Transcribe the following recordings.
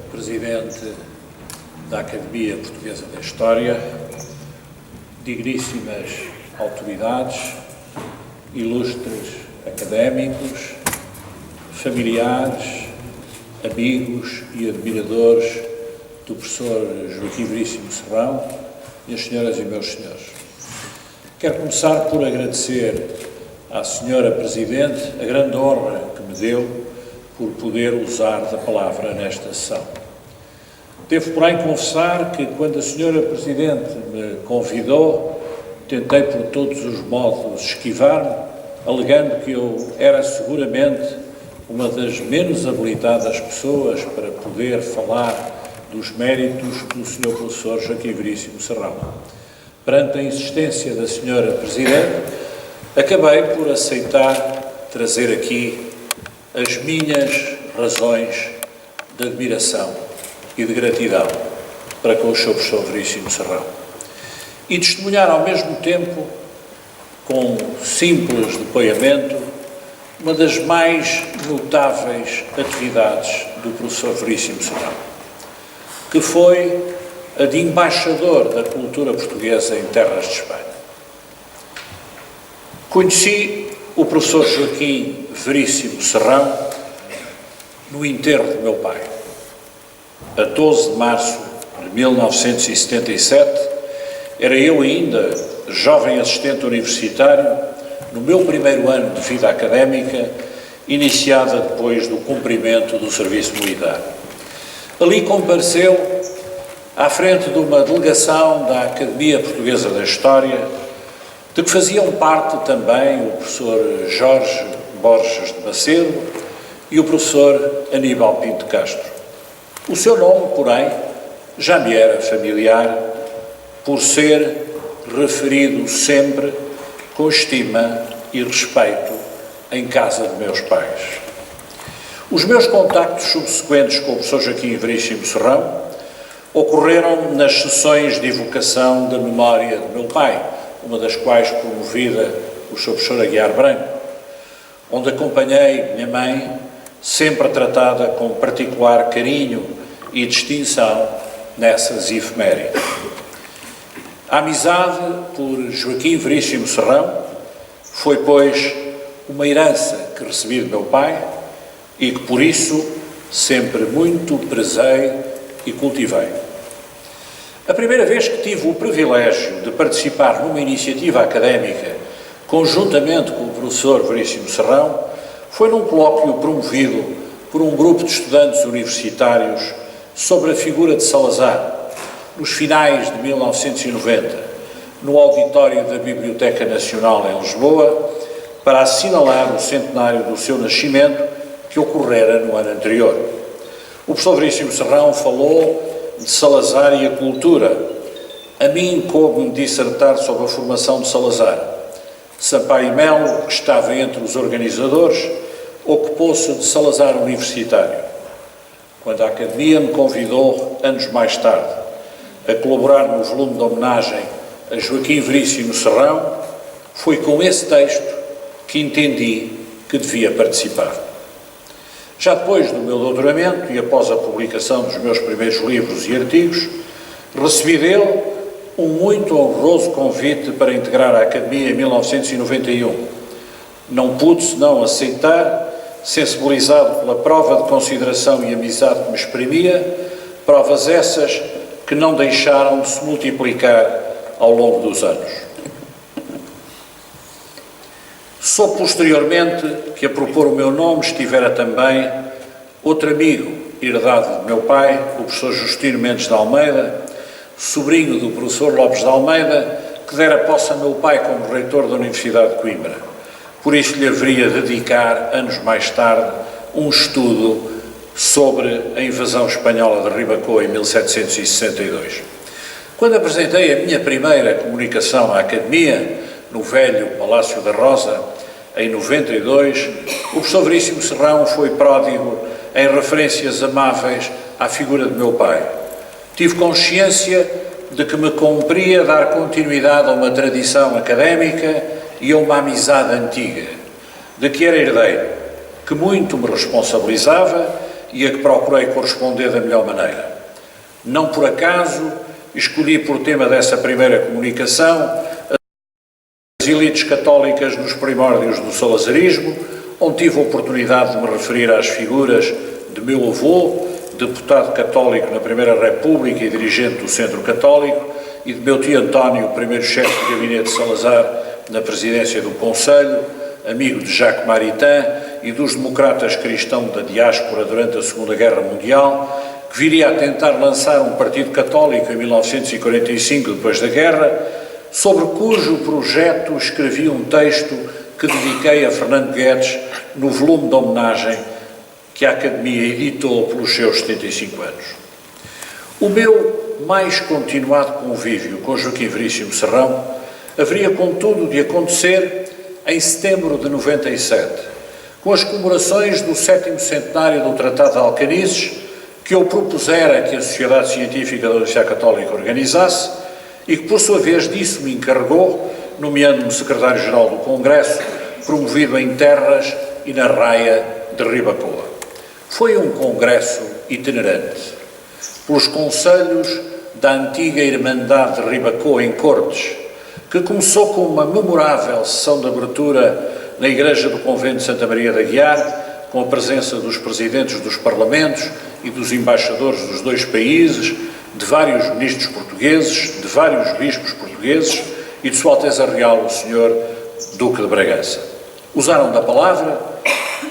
Presidente da Academia Portuguesa da História, digníssimas autoridades, ilustres académicos, familiares, amigos e admiradores do professor Joaquim Veríssimo Serrão, minhas senhoras e meus senhores. Quero começar por agradecer à senhora Presidente a grande honra que me deu por poder usar da palavra nesta sessão. Devo, porém, confessar que, quando a senhora Presidente me convidou, tentei por todos os modos esquivar-me, alegando que eu era seguramente uma das menos habilitadas pessoas para poder falar dos méritos do Sr. Professor Joaquim Veríssimo Serrão. Perante a insistência da senhora Presidente, acabei por aceitar trazer aqui as minhas razões de admiração e de gratidão para com o Sr. Professor Veríssimo Serrão e testemunhar ao mesmo tempo, com simples depoimento, uma das mais notáveis atividades do professor Veríssimo Serrão, que foi a de embaixador da cultura portuguesa em terras de Espanha. Conheci o professor Joaquim Veríssimo Serrão no enterro de meu pai, a 12 de março de 1977, era eu ainda jovem assistente universitário, no meu primeiro ano de vida académica, iniciada depois do cumprimento do serviço militar. Ali compareceu à frente de uma delegação da Academia Portuguesa da História, de que faziam parte também o professor Jorge Borges de Macedo e o professor Aníbal Pinto Castro. O seu nome, porém, já me era familiar por ser referido sempre com estima e respeito em casa de meus pais. Os meus contactos subsequentes com o professor Joaquim Veríssimo Serrão ocorreram nas sessões de evocação da memória de meu pai, uma das quais promovida o Sr. Professor Aguiar Branco, onde acompanhei minha mãe, sempre tratada com particular carinho e distinção nessas efemérides. A amizade por Joaquim Veríssimo Serrão foi, pois, uma herança que recebi de meu pai e que, por isso, sempre muito prezei e cultivei. A primeira vez que tive o privilégio de participar numa iniciativa académica conjuntamente com o professor Veríssimo Serrão foi num colóquio promovido por um grupo de estudantes universitários sobre a figura de Salazar, nos finais de 1990, no auditório da Biblioteca Nacional em Lisboa, para assinalar o centenário do seu nascimento, que ocorrera no ano anterior. O professor Veríssimo Serrão falou de Salazar e a cultura. A mim coube-me dissertar sobre a formação de Salazar. Sampaio Melo, que estava entre os organizadores, ocupou-se de Salazar universitário. Quando a Academia me convidou, anos mais tarde, a colaborar no volume de homenagem a Joaquim Veríssimo Serrão, foi com esse texto que entendi que devia participar. Já depois do meu doutoramento e após a publicação dos meus primeiros livros e artigos, recebi dele um muito honroso convite para integrar a Academia em 1991. Não pude senão aceitar, sensibilizado pela prova de consideração e amizade que me exprimia, provas essas que não deixaram de se multiplicar ao longo dos anos. Soube posteriormente que a propor o meu nome estivera também outro amigo, herdado de meu pai, o professor Justino Mendes de Almeida, sobrinho do professor Lopes de Almeida, que dera posse a meu pai como reitor da Universidade de Coimbra. Por isso lhe haveria de dedicar, anos mais tarde, um estudo sobre a invasão espanhola de Ribacoa em 1762. Quando apresentei a minha primeira comunicação à Academia, no velho Palácio da Rosa, em 92, o professor Veríssimo Serrão foi pródigo em referências amáveis à figura de meu pai. Tive consciência de que me cumpria dar continuidade a uma tradição académica e a uma amizade antiga, de que era herdeiro, que muito me responsabilizava e a que procurei corresponder da melhor maneira. Não por acaso escolhi por tema dessa primeira comunicação as elites católicas nos primórdios do salazarismo, onde tive a oportunidade de me referir às figuras de meu avô, deputado católico na Primeira República e dirigente do Centro Católico, e de meu tio António, primeiro chefe de gabinete de Salazar na presidência do Conselho, amigo de Jacques Maritain e dos democratas cristãos da diáspora durante a Segunda Guerra Mundial, que viria a tentar lançar um partido católico em 1945, depois da guerra, sobre cujo projeto escrevi um texto que dediquei a Fernando Guedes no volume de homenagem que a Academia editou pelos seus 75 anos. O meu mais continuado convívio com Joaquim Veríssimo Serrão haveria, contudo, de acontecer em setembro de 97, com as comemorações do 7º centenário do Tratado de Alcanices, que eu propusera que a Sociedade Científica da Universidade Católica organizasse e que, por sua vez, disso me encarregou, nomeando-me secretário-geral do Congresso, promovido em Terras e na Raia de Ribacoa. Foi um congresso itinerante, pelos conselhos da antiga Irmandade de Ribacoa em Cortes, que começou com uma memorável sessão de abertura na Igreja do Convento de Santa Maria da Guiar, com a presença dos presidentes dos parlamentos e dos embaixadores dos dois países, de vários ministros portugueses, de vários bispos portugueses e de Sua Alteza Real, o Sr. Duque de Bragança. Usaram da palavra,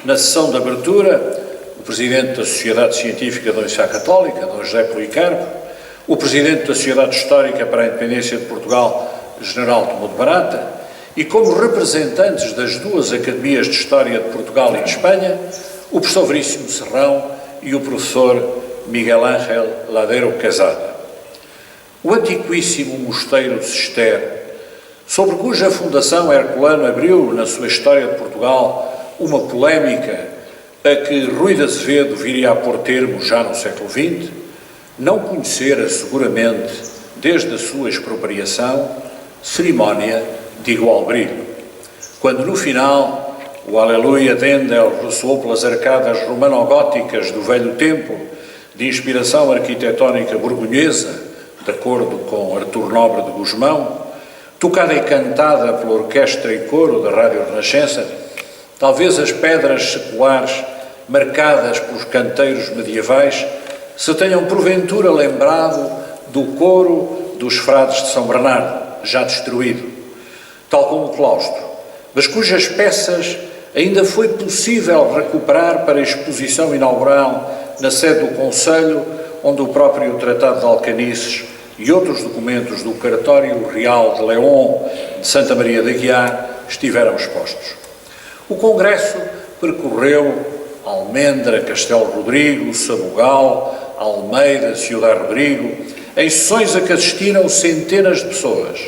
na sessão de abertura, o Presidente da Sociedade Científica da Universidade Católica, D. José Policarpo, o Presidente da Sociedade Histórica para a Independência de Portugal, General Tomou de Barata, e como representantes das duas Academias de História de Portugal e de Espanha, o professor Veríssimo Serrão e o professor Miguel Ángel Ladero Casada. O antiquíssimo Mosteiro de Cister, sobre cuja fundação Herculano abriu, na sua História de Portugal, uma polémica a que Rui de Azevedo viria a pôr termo já no século XX, não conhecera seguramente, desde a sua expropriação, cerimónia de igual brilho. Quando no final o Aleluia de Handel ressoou pelas arcadas romano-góticas do velho templo, de inspiração arquitetónica borgonhesa, de acordo com Artur Nobre de Gusmão, tocada e cantada pela orquestra e coro da Rádio Renascença, talvez as pedras seculares marcadas pelos canteiros medievais se tenham porventura lembrado do coro dos frades de São Bernardo, já destruído, tal como o claustro, mas cujas peças ainda foi possível recuperar para a exposição inaugural na sede do Conselho, onde o próprio Tratado de Alcanices e outros documentos do Cartório Real de León de Santa Maria da Guiar estiveram expostos. O Congresso percorreu Almendra, Castelo Rodrigo, Sabugal, Almeida, Ciudad Rodrigo, em sessões a que assistiram centenas de pessoas,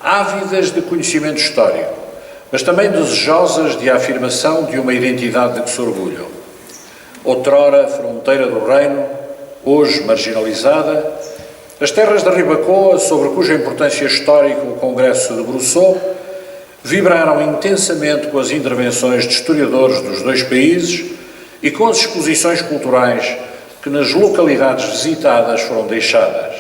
ávidas de conhecimento histórico, mas também desejosas de afirmação de uma identidade de que se orgulham. Outrora fronteira do reino, hoje marginalizada, as terras da Ribacoa, sobre cuja importância histórica o Congresso se debruçou, vibraram intensamente com as intervenções de historiadores dos dois países e com as exposições culturais que nas localidades visitadas foram deixadas,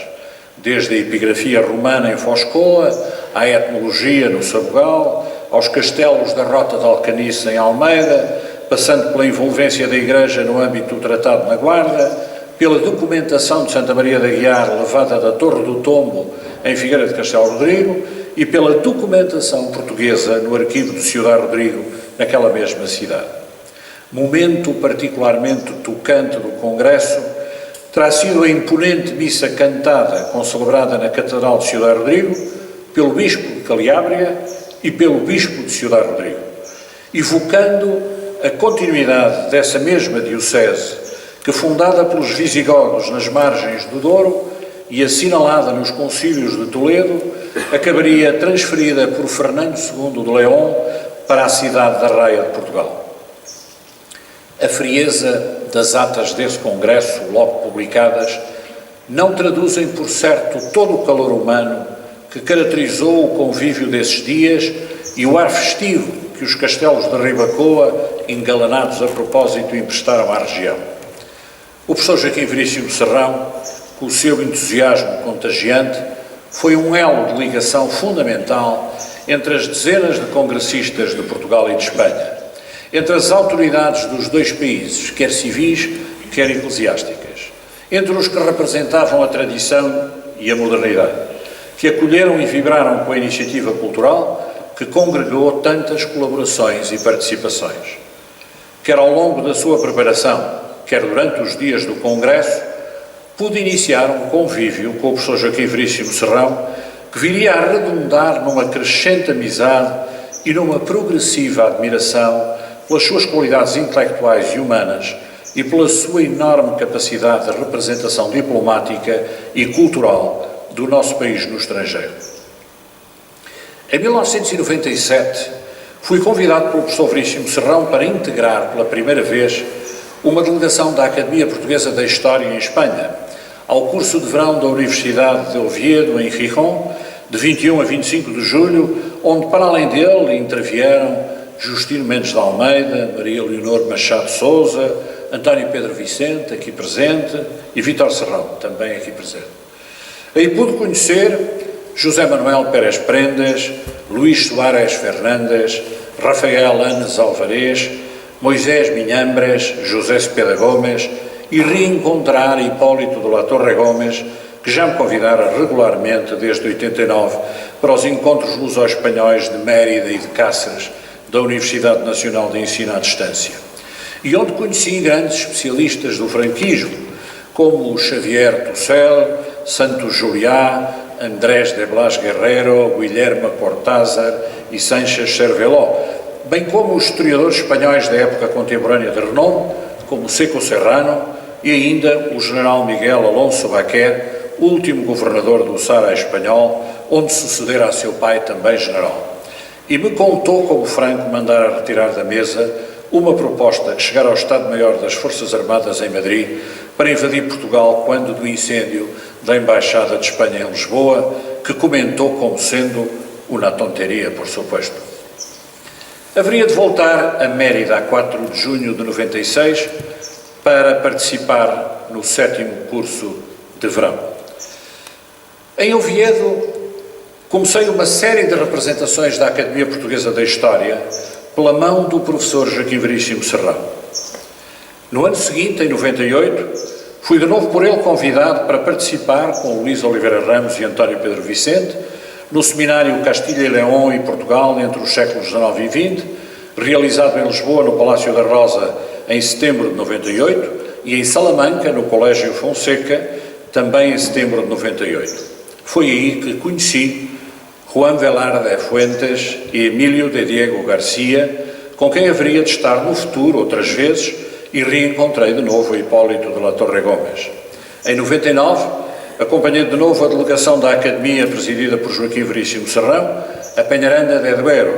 desde a epigrafia romana em Foscoa, à etnologia no Sabugal, aos castelos da Rota de Alcanice em Almeida, passando pela envolvência da Igreja no âmbito do Tratado na Guarda, pela documentação de Santa Maria da Guiar levada da Torre do Tombo em Figueira de Castelo Rodrigo e pela documentação portuguesa no arquivo de Ciudad Rodrigo, naquela mesma cidade. Momento particularmente tocante do Congresso terá sido a imponente missa cantada, concelebrada na Catedral de Ciudad Rodrigo, pelo Bispo de Caliábria e pelo Bispo de Ciudad Rodrigo, evocando a continuidade dessa mesma diocese que, fundada pelos visigodos nas margens do Douro e assinalada nos concílios de Toledo, acabaria transferida por Fernando II de León para a cidade da Raia de Portugal. A frieza das atas desse congresso, logo publicadas, não traduzem, por certo, todo o calor humano que caracterizou o convívio desses dias e o ar festivo que os castelos de Ribacoa, engalanados a propósito, emprestaram à região. O professor Joaquim Veríssimo Serrão, com o seu entusiasmo contagiante, foi um elo de ligação fundamental entre as dezenas de congressistas de Portugal e de Espanha, entre as autoridades dos dois países, quer civis, quer eclesiásticas, entre os que representavam a tradição e a modernidade, que acolheram e vibraram com a iniciativa cultural que congregou tantas colaborações e participações. Quer ao longo da sua preparação, quer durante os dias do Congresso, pude iniciar um convívio com o professor Joaquim Veríssimo Serrão, que viria a redundar numa crescente amizade e numa progressiva admiração pelas suas qualidades intelectuais e humanas e pela sua enorme capacidade de representação diplomática e cultural do nosso país no estrangeiro. Em 1997, fui convidado pelo professor Veríssimo Serrão para integrar pela primeira vez uma delegação da Academia Portuguesa da História em Espanha, ao curso de verão da Universidade de Oviedo, em Gijón, de 21 a 25 de julho, onde, para além dele, intervieram Justino Mendes de Almeida, Maria Leonor Machado de Sousa, António Pedro Vicente, aqui presente, e Vítor Serrão, também aqui presente. Aí pude conhecer José Manuel Pérez Prendas, Luís Soares Fernandes, Rafael Anes Alvarez, Moisés Minhambres, José Cepeda Gomes e reencontrar Hipólito de la Torre Gomes, que já me convidara regularmente desde 89 para os encontros luso-espanhóis de Mérida e de Cáceres da Universidade Nacional de Ensino à Distância, e onde conheci grandes especialistas do franquismo, como Xavier Tussel, Santos Juliá, Andrés de Blas Guerrero, Guilherme Cortázar e Sánchez Cerveló, bem como os historiadores espanhóis da época contemporânea de renome, como Seco Serrano, e ainda o general Miguel Alonso Baquer, último governador do Sahara espanhol, onde sucedera a seu pai, também general. E me contou como Franco mandara retirar da mesa uma proposta que chegara ao Estado-Maior das Forças Armadas em Madrid para invadir Portugal quando do incêndio da Embaixada de Espanha em Lisboa, que comentou como sendo uma tonteria, por suposto. Haveria de voltar a Mérida a 4 de junho de 96 para participar no 7º curso de verão. Em Oviedo, comecei uma série de representações da Academia Portuguesa da História pela mão do professor Joaquim Veríssimo Serrão. No ano seguinte, em 98, fui de novo por ele convidado para participar com Luís Oliveira Ramos e António Pedro Vicente no seminário Castilha e León e Portugal entre os séculos XIX e XX, realizado em Lisboa no Palácio da Rosa em setembro de 98 e em Salamanca no Colégio Fonseca também em setembro de 98. Foi aí que conheci Juan Velarde Fuentes e Emílio de Diego Garcia, com quem haveria de estar no futuro outras vezes, e reencontrei de novo Hipólito de la Torre Gomes. Em 99, acompanhei de novo a delegação da Academia presidida por Joaquim Veríssimo Serrão, a Penharanda de Duero,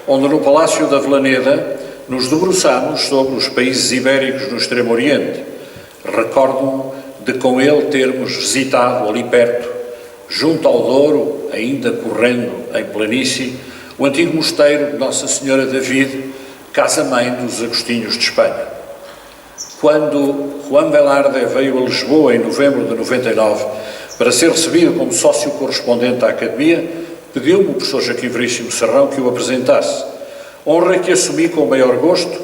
onde no Palácio da Velaneda nos debruçámos sobre os países ibéricos no Extremo Oriente. Recordo-me de com ele termos visitado ali perto, junto ao Douro, ainda correndo em planície, o antigo mosteiro de Nossa Senhora da Vide, casa-mãe dos Agostinhos de Espanha. Quando Juan Velarde veio a Lisboa em novembro de 99 para ser recebido como sócio correspondente à Academia, pediu-me o professor Joaquim Veríssimo Serrão que o apresentasse, honra que assumi com o maior gosto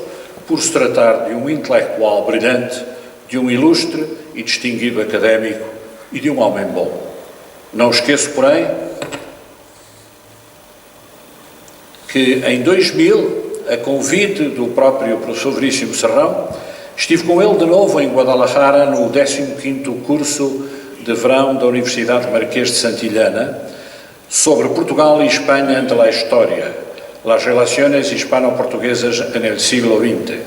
por se tratar de um intelectual brilhante, de um ilustre e distinguido académico e de um homem bom. Não esqueço, porém, que em 2000, a convite do próprio professor Veríssimo Serrão, estive com ele de novo em Guadalajara no 15º curso de verão da Universidade Marquês de Santillana sobre Portugal e Espanha ante la História, las relaciones hispano-portuguesas en el siglo XX,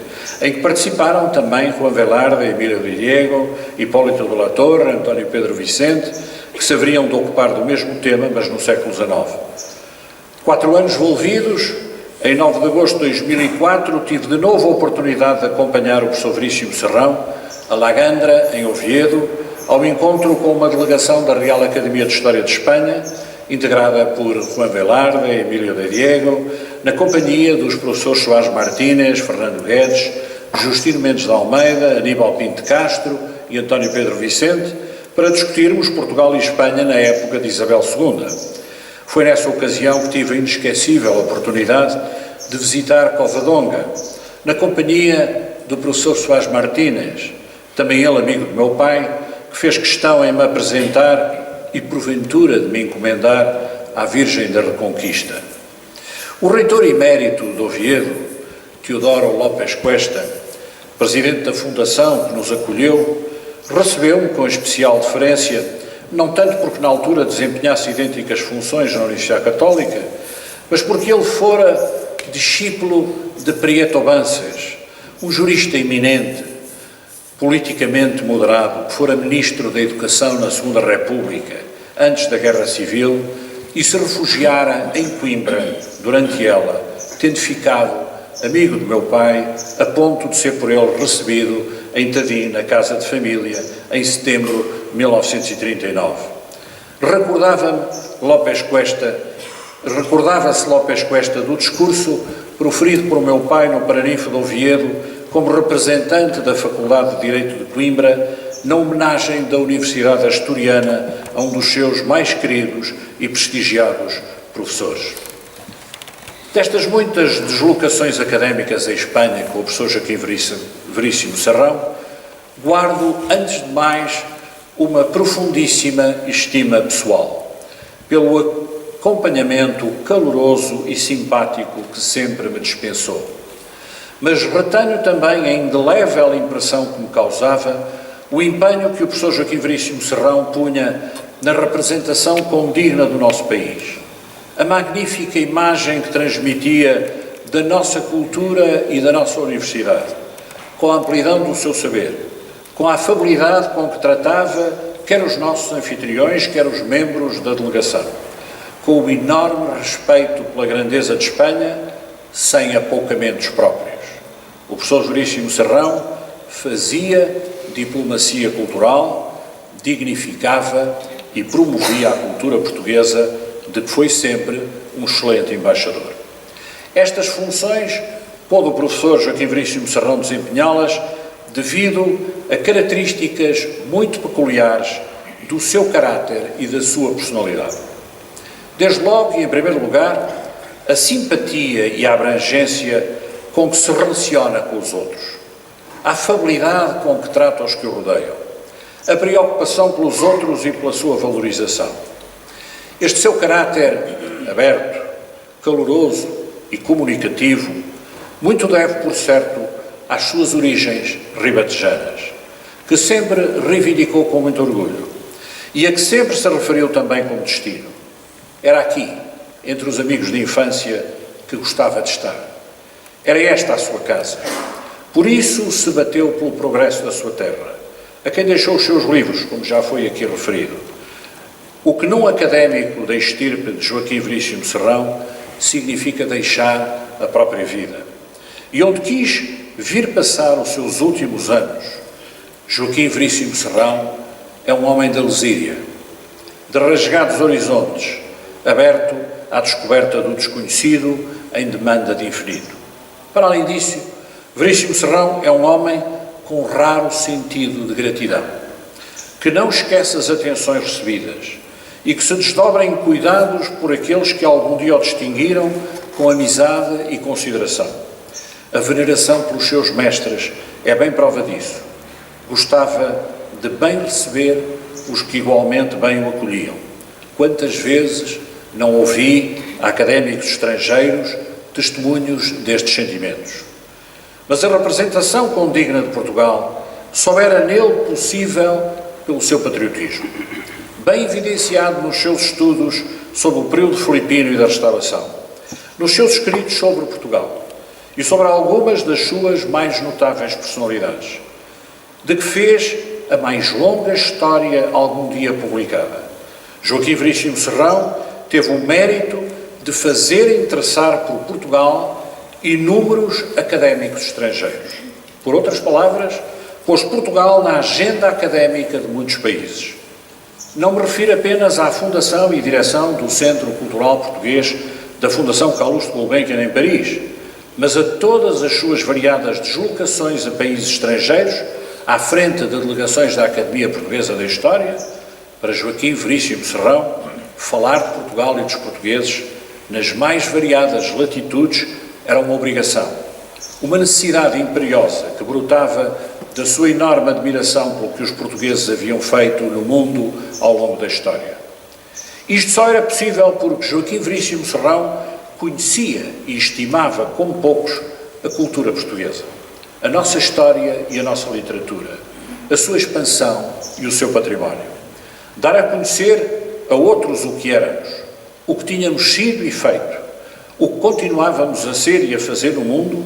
em que participaram também Juan Velarde, Emílio de Diego, Hipólito de la Torre, António Pedro Vicente, que se haveriam de ocupar do mesmo tema, mas no século XIX. 4 anos envolvidos, em 9 de agosto de 2004, tive de novo a oportunidade de acompanhar o professor Veríssimo Serrão a Lagandra, em Oviedo, ao encontro com uma delegação da Real Academia de História de Espanha, integrada por Juan Velarde, Emílio de Diego, na companhia dos professores Soares Martínez, Fernando Guedes, Justino Mendes de Almeida, Aníbal Pinto de Castro e António Pedro Vicente para discutirmos Portugal e Espanha na época de Isabel II. Foi nessa ocasião que tive a inesquecível oportunidade de visitar Covadonga, na companhia do professor Soares Martínez, também ele amigo do meu pai, que fez questão em me apresentar e, porventura, de me encomendar à Virgem da Reconquista. O reitor emérito de Oviedo, Teodoro Lopes Cuesta, presidente da fundação que nos acolheu, recebeu-me com especial deferência, não tanto porque na altura desempenhasse idênticas funções na Universidade Católica, mas porque ele fora discípulo de Prieto Bances, um jurista eminente, politicamente moderado, que fora ministro da Educação na Segunda República, antes da Guerra Civil, e se refugiara em Coimbra durante ela, tendo ficado amigo do meu pai, a ponto de ser por ele recebido em Tadim, na casa de família, em setembro de 1939. Recordava-se Lopes Cuesta do discurso proferido por meu pai no Paraninfo de Oviedo, como representante da Faculdade de Direito de Coimbra, na homenagem da Universidade Asturiana a um dos seus mais queridos e prestigiados professores. Destas muitas deslocações académicas à Espanha com o professor Joaquim Veríssimo Serrão, guardo, antes de mais, uma profundíssima estima pessoal, pelo acompanhamento caloroso e simpático que sempre me dispensou. Mas retenho também a indelével impressão que me causava o empenho que o professor Joaquim Veríssimo Serrão punha na representação condigna do nosso país, a magnífica imagem que transmitia da nossa cultura e da nossa universidade, com a amplidão do seu saber, com a afabilidade com que tratava quer os nossos anfitriões, quer os membros da delegação, com o enorme respeito pela grandeza de Espanha, sem apoucamentos próprios. O professor Veríssimo Serrão fazia diplomacia cultural, dignificava e promovia a cultura portuguesa, de que foi sempre um excelente embaixador. Estas funções pôde o professor Joaquim Veríssimo Serrão desempenhá-las devido a características muito peculiares do seu caráter e da sua personalidade. Desde logo e em primeiro lugar, a simpatia e a abrangência com que se relaciona com os outros, a afabilidade com que trata os que o rodeiam, a preocupação pelos outros e pela sua valorização. Este seu caráter aberto, caloroso e comunicativo, muito deve, por certo, às suas origens ribatejanas, que sempre reivindicou com muito orgulho e a que sempre se referiu também como destino. Era aqui, entre os amigos de infância, que gostava de estar. Era esta a sua casa. Por isso se bateu pelo progresso da sua terra, a quem deixou os seus livros, como já foi aqui referido. O que num académico da estirpe de Joaquim Veríssimo Serrão significa deixar a própria vida. E onde quis vir passar os seus últimos anos, Joaquim Veríssimo Serrão é um homem da lesíria, de rasgados horizontes, aberto à descoberta do desconhecido em demanda de infinito. Para além disso, Veríssimo Serrão é um homem com raro sentido de gratidão, que não esquece as atenções recebidas e que se desdobra em cuidados por aqueles que algum dia o distinguiram com amizade e consideração. A veneração pelos seus mestres é bem prova disso. Gostava de bem receber os que igualmente bem o acolhiam. Quantas vezes não ouvi a académicos estrangeiros testemunhos destes sentimentos. Mas a representação condigna de Portugal só era nele possível pelo seu patriotismo, bem evidenciado nos seus estudos sobre o período filipino e da restauração, nos seus escritos sobre Portugal e sobre algumas das suas mais notáveis personalidades, de que fez a mais longa história algum dia publicada. Joaquim Veríssimo Serrão teve o mérito de fazer interessar por Portugal inúmeros académicos estrangeiros. Por outras palavras, pôs Portugal na agenda académica de muitos países. Não me refiro apenas à fundação e direção do Centro Cultural Português da Fundação Calouste Gulbenkian em Paris, mas a todas as suas variadas deslocações a países estrangeiros, à frente de delegações da Academia Portuguesa da História, para Joaquim Veríssimo Serrão, falar de Portugal e dos portugueses nas mais variadas latitudes era uma obrigação, uma necessidade imperiosa que brotava da sua enorme admiração pelo que os portugueses haviam feito no mundo ao longo da história. Isto só era possível porque Joaquim Veríssimo Serrão conhecia e estimava como poucos a cultura portuguesa, a nossa história e a nossa literatura, a sua expansão e o seu património. Dar a conhecer a outros o que éramos, o que tínhamos sido e feito, o que continuávamos a ser e a fazer no mundo,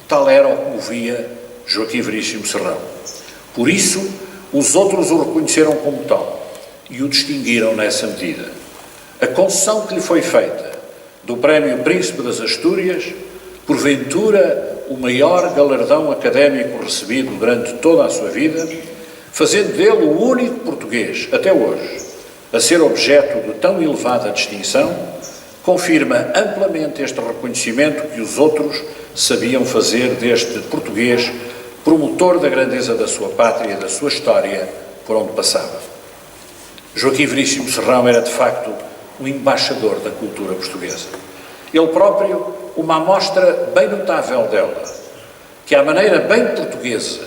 tal era o que movia Joaquim Veríssimo Serrão. Por isso, os outros o reconheceram como tal e o distinguiram nessa medida. A concessão que lhe foi feita do Prémio Príncipe das Astúrias, porventura o maior galardão académico recebido durante toda a sua vida, fazendo dele o único português, até hoje, a ser objeto de tão elevada distinção, confirma amplamente este reconhecimento que os outros sabiam fazer deste português, promotor da grandeza da sua pátria e da sua história por onde passava. Joaquim Veríssimo Serrão era, de facto, um embaixador da cultura portuguesa. Ele próprio, uma amostra bem notável dela, que à maneira bem portuguesa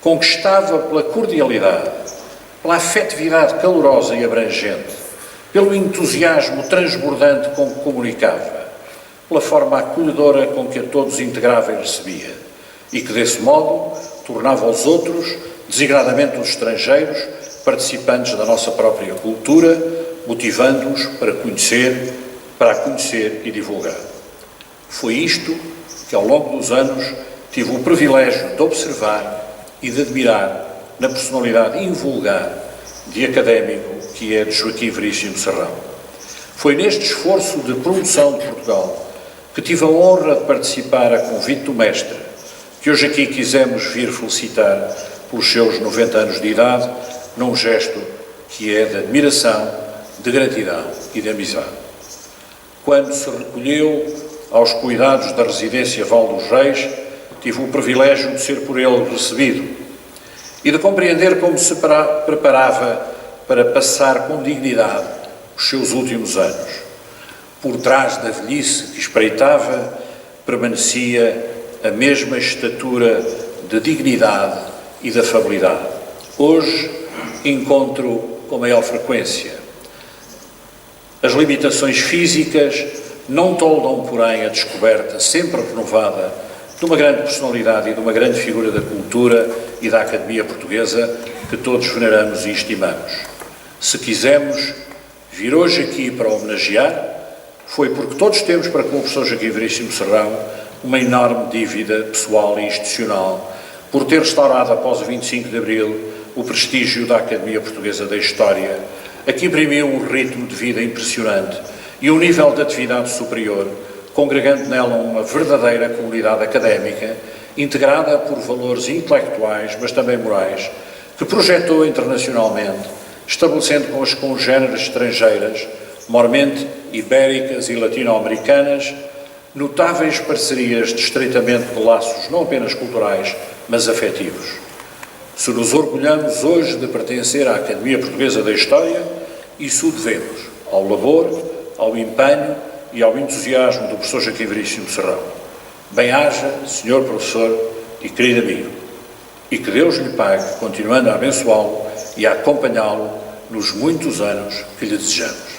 conquistava pela cordialidade, pela afetividade calorosa e abrangente, pelo entusiasmo transbordante com que comunicava, pela forma acolhedora com que a todos integrava e recebia, e que desse modo tornava os outros, designadamente os estrangeiros, participantes da nossa própria cultura, motivando-os para a conhecer e divulgar. Foi isto que, ao longo dos anos, tive o privilégio de observar e de admirar na personalidade invulgar de académico que é de Joaquim Veríssimo Serrão. Foi neste esforço de promoção de Portugal que tive a honra de participar a convite do mestre, que hoje aqui quisemos vir felicitar pelos seus 90 anos de idade, num gesto que é de admiração, de gratidão e de amizade. Quando se recolheu aos cuidados da residência Val dos Reis, tive o privilégio de ser por ele recebido e de compreender como se preparava para passar com dignidade os seus últimos anos. Por trás da velhice que espreitava, permanecia a mesma estatura de dignidade e de afabilidade. Hoje encontro com maior frequência. As limitações físicas não toldam, porém, a descoberta sempre renovada de uma grande personalidade e de uma grande figura da cultura e da Academia Portuguesa que todos veneramos e estimamos. Se quisemos vir hoje aqui para homenagear, foi porque todos temos para com o professor Joaquim Veríssimo Serrão uma enorme dívida pessoal e institucional por ter restaurado após o 25 de Abril o prestígio da Academia Portuguesa da História, a que imprimiu um ritmo de vida impressionante e um nível de atividade superior, congregando nela uma verdadeira comunidade académica, integrada por valores intelectuais, mas também morais, que projetou internacionalmente, estabelecendo com as congêneres estrangeiras, mormente ibéricas e latino-americanas, notáveis parcerias de estreitamento de laços não apenas culturais, mas afetivos. Se nos orgulhamos hoje de pertencer à Academia Portuguesa da História, isso o devemos ao labor, ao empenho e ao entusiasmo do professor Joaquim Veríssimo Serrão. Bem-haja, senhor professor e querido amigo, e que Deus lhe pague, continuando a abençoá-lo e a acompanhá-lo nos muitos anos que lhe desejamos.